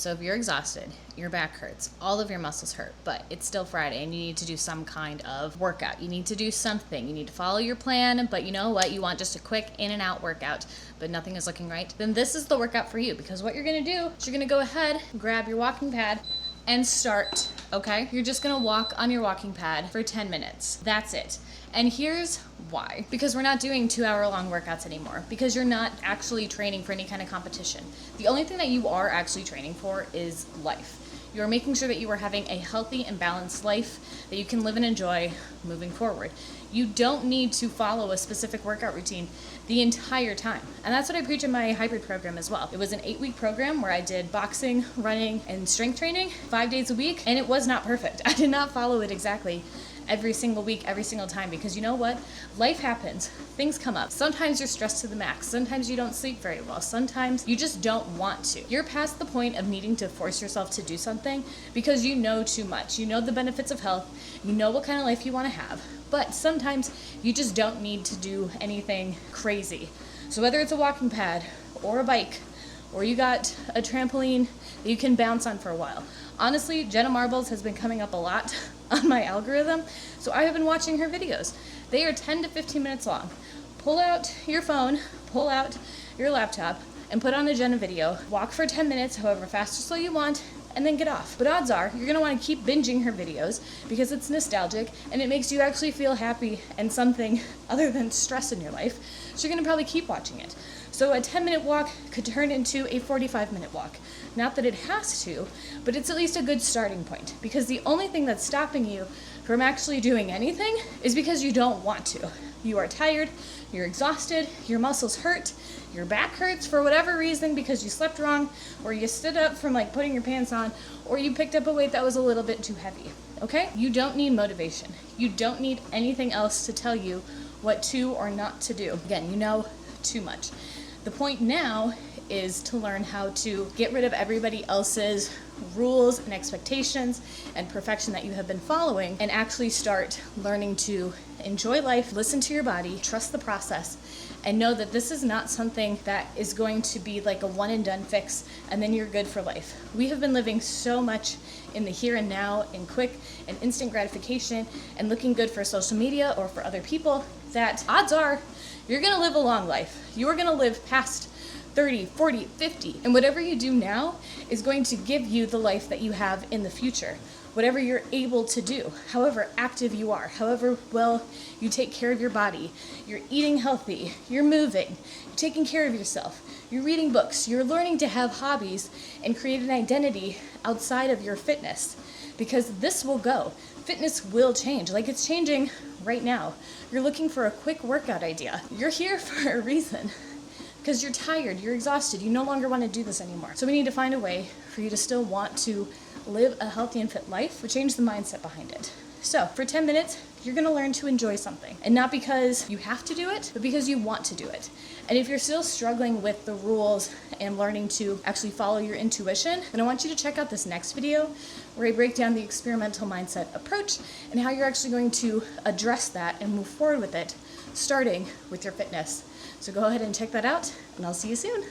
So if you're exhausted, your back hurts, all of your muscles hurt, but it's still Friday and you need to do some kind of workout. You need to do something. You need to follow your plan, but you know what? You want just a quick in and out workout, but nothing is looking right. Then this is the workout for you, because what you're gonna do is you're gonna go ahead, grab your walking pad, and start, okay? You're just gonna walk on your walking pad for 10 minutes. That's it. And here's why. Because we're not doing 2-hour-long workouts anymore. Because you're not actually training for any kind of competition. The only thing that you are actually training for is life. You're making sure that you are having a healthy and balanced life that you can live and enjoy moving forward. You don't need to follow a specific workout routine the entire time. And that's what I preach in my hybrid program as well. It was an 8-week program where I did boxing, running, and strength training 5 days a week, and it was not perfect. I did not follow it exactly every single week, every single time, because you know what? Life happens. Things come up. Sometimes you're stressed to the max. Sometimes you don't sleep very well. Sometimes you just don't want to. You're past the point of needing to force yourself to do something because you know too much. You know the benefits of health. You know what kind of life you want to have. But sometimes you just don't need to do anything crazy. So whether it's a walking pad or a bike, or you got a trampoline that you can bounce on for a while. Honestly, Jenna Marbles has been coming up a lot on my algorithm, so I have been watching her videos. They are 10 to 15 minutes long. Pull out your phone, pull out your laptop, and put on a Jenna video. Walk for 10 minutes, however fast or slow you want, and then get off. But odds are, you're gonna wanna keep binging her videos because it's nostalgic and it makes you actually feel happy and something other than stress in your life. So you're gonna probably keep watching it. So a 10-minute walk could turn into a 45-minute walk. Not that it has to, but it's at least a good starting point, because the only thing that's stopping you from actually doing anything is because you don't want to. You are tired, you're exhausted, your muscles hurt, your back hurts for whatever reason because you slept wrong, or you stood up from like putting your pants on, or you picked up a weight that was a little bit too heavy, okay? You don't need motivation. You don't need anything else to tell you what to or not to do. Again, you know too much. The point now is to learn how to get rid of everybody else's rules and expectations and perfection that you have been following, and actually start learning to enjoy life, listen to your body, trust the process, and know that this is not something that is going to be like a one and done fix and then you're good for life. We have been living so much in the here and now, in quick and instant gratification and looking good for social media or for other people, that odds are you're gonna live a long life. You are gonna live past 30, 40, 50. And whatever you do now is going to give you the life that you have in the future. Whatever you're able to do, however active you are, however well you take care of your body, you're eating healthy, you're moving, you're taking care of yourself, you're reading books, you're learning to have hobbies and create an identity outside of your fitness. Because this will go. Fitness will change, like it's changing right now. You're looking for a quick workout idea. You're here for a reason. Because you're tired, you're exhausted, you no longer want to do this anymore. So we need to find a way for you to still want to live a healthy and fit life, but change the mindset behind it. So for 10 minutes, you're gonna learn to enjoy something. And not because you have to do it, but because you want to do it. And if you're still struggling with the rules and learning to actually follow your intuition, then I want you to check out this next video where I break down the experimental mindset approach and how you're actually going to address that and move forward with it, starting with your fitness. So go ahead and check that out, and I'll see you soon.